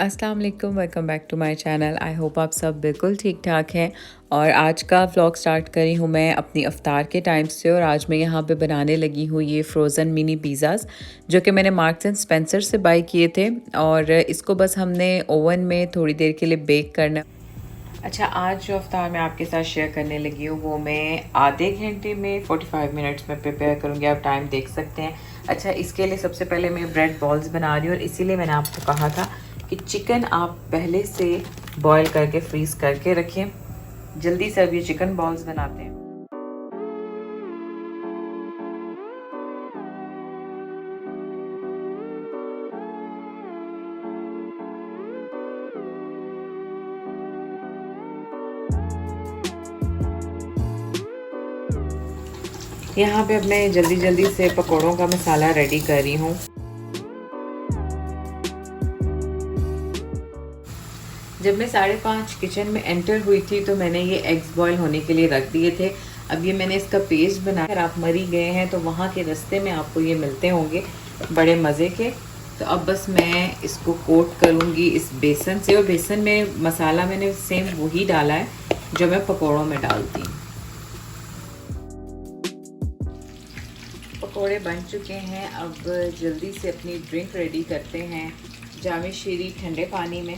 अस्सलाम वालेकुम, welcome back to my channel. I hope आप सब बिल्कुल ठीक ठाक हैं। और आज का व्लॉग स्टार्ट करी हूँ मैं अपनी अफ्तार के टाइम से। और आज मैं यहाँ पे बनाने लगी हूँ ये फ्रोज़न मिनी पिज़्ज़ाज़ जो कि मैंने मार्क्स एंड स्पेंसर से बाय किए थे। और इसको बस हमने ओवन में थोड़ी देर के लिए बेक करना। अच्छा, आज जो अफ्तार मैं आपके साथ शेयर करने लगी हूँ वो मैं आधे घंटे में 45 मिनट्स में प्रिपेयर करूँगी। आप टाइम देख सकते हैं। अच्छा, इसके लिए सबसे पहले मैं ब्रेड बॉल्स बना रही हूँ और इसीलिए मैंने आपको कहा था कि चिकन आप पहले से बॉईल करके फ्रीज़ करके रखें। जल्दी से अब ये चिकन बॉल्स बनाते हैं। यहाँ पे अब मैं जल्दी जल्दी से पकौड़ों का मसाला रेडी कर रही हूँ। जब मैं 5:30 किचन में एंटर हुई थी तो मैंने ये एग्स बॉईल होने के लिए रख दिए थे। अब ये मैंने इसका पेस्ट बनाया। अगर आप मरी गए हैं तो वहाँ के रास्ते में आपको ये मिलते होंगे बड़े मज़े के। तो अब बस मैं इसको कोट करूँगी इस बेसन से। और बेसन में मसाला मैंने सेम वही डाला है जो मैं पकौड़ों में डालती हूँ। पकौड़े बन चुके हैं। अब जल्दी से अपनी ड्रिंक रेडी करते हैं जामे शीरी ठंडे पानी में।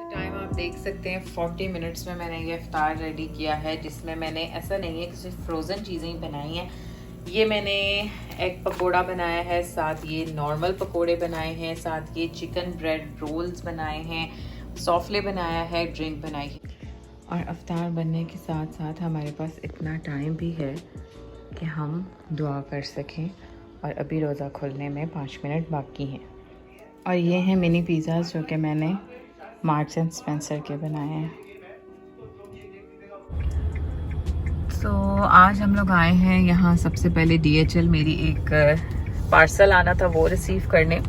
टाइम आप देख सकते हैं 40 मिनट्स में मैंने ये इफ्तार रेडी किया है, जिसमें मैंने ऐसा नहीं है कि सिर्फ फ्रोज़न चीज़ें ही बनाई हैं। ये मैंने एग पकोड़ा बनाया है, साथ ये नॉर्मल पकोड़े बनाए हैं, साथ ये चिकन ब्रेड रोल्स बनाए हैं, सौफले बनाया है, ड्रिंक बनाई है। और अफ्तार बनने के साथ साथ हमारे पास इतना टाइम भी है कि हम दुआ कर सकें। और अभी रोज़ा खुलने में 5 मिनट बाकी हैं। और ये हैं मिनी पिज़्ज़ाज़ जो कि मैंने मार्क्स एंड स्पेंसर के बनाए हैं। तो आज हम लोग आए हैं यहाँ सबसे पहले DHL मेरी एक पार्सल आना था वो रिसीव करने।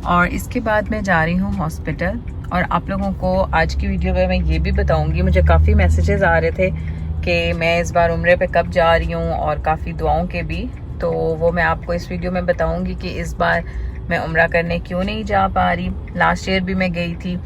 और इसके बाद मैं जा रही हूँ हॉस्पिटल। और आप लोगों को आज की वीडियो में मैं ये भी बताऊंगी, मुझे काफ़ी मैसेजेस आ रहे थे कि मैं इस बार उम्रे पे कब जा रही हूँ और काफ़ी दुआओं के भी। तो वो मैं आपको इस वीडियो में बताऊंगी कि इस बार मैं उम्रा करने क्यों नहीं जा पा रही। लास्ट ईयर भी मैं गई थी।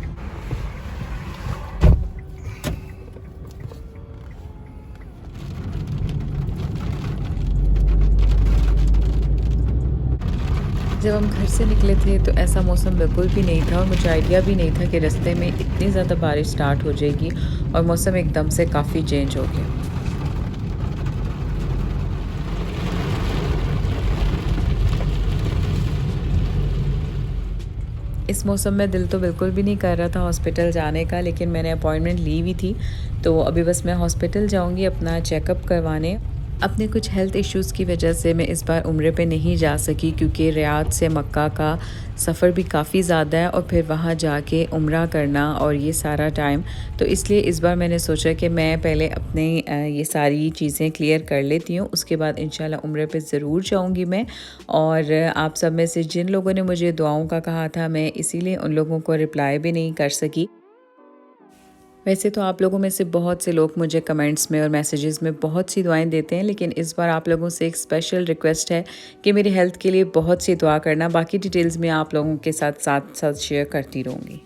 जब हम घर से निकले थे तो ऐसा मौसम बिल्कुल भी नहीं था और मुझे आइडिया भी नहीं था कि रास्ते में इतनी ज़्यादा बारिश स्टार्ट हो जाएगी और मौसम एकदम से काफ़ी चेंज हो गया। इस मौसम में दिल तो बिल्कुल भी नहीं कर रहा था हॉस्पिटल जाने का, लेकिन मैंने अपॉइंटमेंट ली हुई थी। तो अभी बस मैं हॉस्पिटल जाऊंगी अपना चेकअप करवाने। अपने कुछ हेल्थ इश्यूज़ की वजह से मैं इस बार उम्रे पे नहीं जा सकी, क्योंकि रियाद से मक्का का सफ़र भी काफ़ी ज़्यादा है और फिर वहाँ जाके उम्रा करना और ये सारा टाइम। तो इसलिए इस बार मैंने सोचा कि मैं पहले अपने ये सारी चीज़ें क्लियर कर लेती हूँ, उसके बाद इंशाल्लाह उम्रे पे ज़रूर जाऊँगी मैं। और आप सब में से जिन लोगों ने मुझे दुआओं का कहा था, मैं इसीलिए उन लोगों को रिप्लाई भी नहीं कर सकी। वैसे तो आप लोगों में से बहुत से लोग मुझे कमेंट्स में और मैसेजेस में बहुत सी दुआएं देते हैं, लेकिन इस बार आप लोगों से एक स्पेशल रिक्वेस्ट है कि मेरी हेल्थ के लिए बहुत सी दुआ करना। बाकी डिटेल्स मैं आप लोगों के साथ शेयर करती रहूँगी।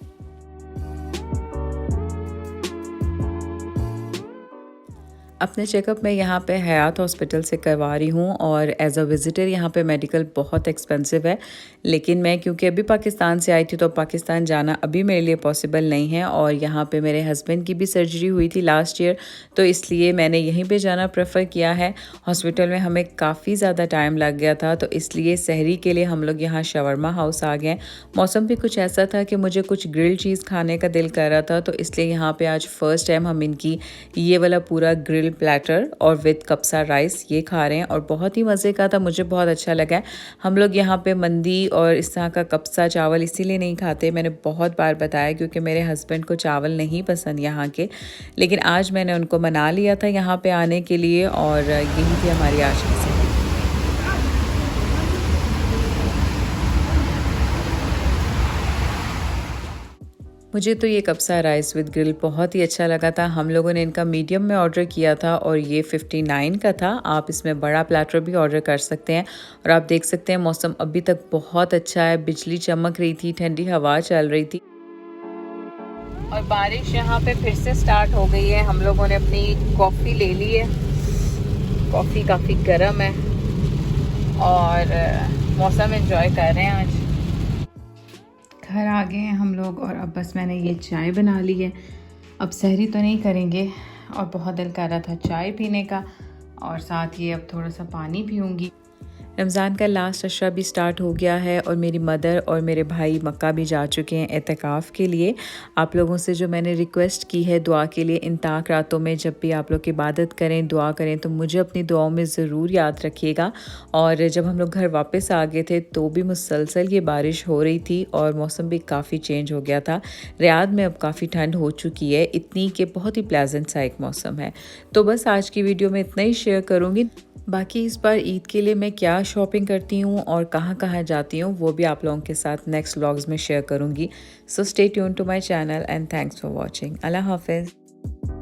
अपने चेकअप में यहाँ पे हयात हॉस्पिटल से करवा रही हूँ। और एज अ विज़िटर यहाँ पे मेडिकल बहुत एक्सपेंसिव है, लेकिन मैं क्योंकि अभी पाकिस्तान से आई थी तो पाकिस्तान जाना अभी मेरे लिए पॉसिबल नहीं है। और यहाँ पे मेरे हस्बैंड की भी सर्जरी हुई थी लास्ट ईयर, तो इसलिए मैंने यहीं पे जाना प्रेफर किया है। हॉस्पिटल में हमें काफ़ी ज़्यादा टाइम लग गया था, तो इसलिए सहरी के लिए हम लोग यहाँ शवरमा हाउस आ गए। मौसम भी कुछ ऐसा था कि मुझे कुछ ग्रिल चीज़ खाने का दिल कर रहा था, तो इसलिए यहाँ पर आज फ़र्स्ट टाइम हम इनकी ये वाला पूरा ग्रिल प्लेटर और विद कप्सा राइस ये खा रहे हैं और बहुत ही मज़े का था, मुझे बहुत अच्छा लगा। हम लोग यहाँ पे मंदी और इस तरह का कप्सा चावल इसीलिए नहीं खाते, मैंने बहुत बार बताया, क्योंकि मेरे हस्बैंड को चावल नहीं पसंद यहाँ के। लेकिन आज मैंने उनको मना लिया था यहाँ पे आने के लिए और यही थी हमारी आज की सफर। मुझे तो ये कब्सा राइस विद ग्रिल बहुत ही अच्छा लगा था। हम लोगों ने इनका मीडियम में ऑर्डर किया था और ये 59 का था। आप इसमें बड़ा प्लेटर भी ऑर्डर कर सकते हैं। और आप देख सकते हैं मौसम अभी तक बहुत अच्छा है, बिजली चमक रही थी, ठंडी हवा चल रही थी और बारिश यहाँ पे फिर से स्टार्ट हो गई है। हम लोगों ने अपनी कॉफ़ी ले ली है। कॉफ़ी काफ़ी गर्म है और मौसम एंजॉय कर रहे हैं। आज घर आ गए हैं हम लोग और अब बस मैंने ये चाय बना ली है। अब सहरी तो नहीं करेंगे और बहुत दिल कर रहा था चाय पीने का और साथ ये अब थोड़ा सा पानी पीऊँगी। रमज़ान का लास्ट अशरा भी स्टार्ट हो गया है और मेरी मदर और मेरे भाई मक्का भी जा चुके हैं एतकाफ़ के लिए। आप लोगों से जो मैंने रिक्वेस्ट की है दुआ के लिए, इन ताक रातों में जब भी आप लोग इबादत करें, दुआ करें, तो मुझे अपनी दुआओं में ज़रूर याद रखिएगा। और जब हम लोग घर वापस आ गए थे तो भी मुसलसल ये बारिश हो रही थी और मौसम भी काफ़ी चेंज हो गया था। रियाद में अब काफ़ी ठंड हो चुकी है, इतनी कि बहुत ही प्लेजेंट सा एक मौसम है। तो बस आज की वीडियो में इतना ही शेयर करूँगी। बाकी इस बार ईद के लिए मैं क्या शॉपिंग करती हूँ और कहाँ कहाँ जाती हूँ वो भी आप लोगों के साथ नेक्स्ट व्लॉग्स में शेयर करूँगी। So stay tune to my channel and thanks for watching. अल्लाह हाफिज़।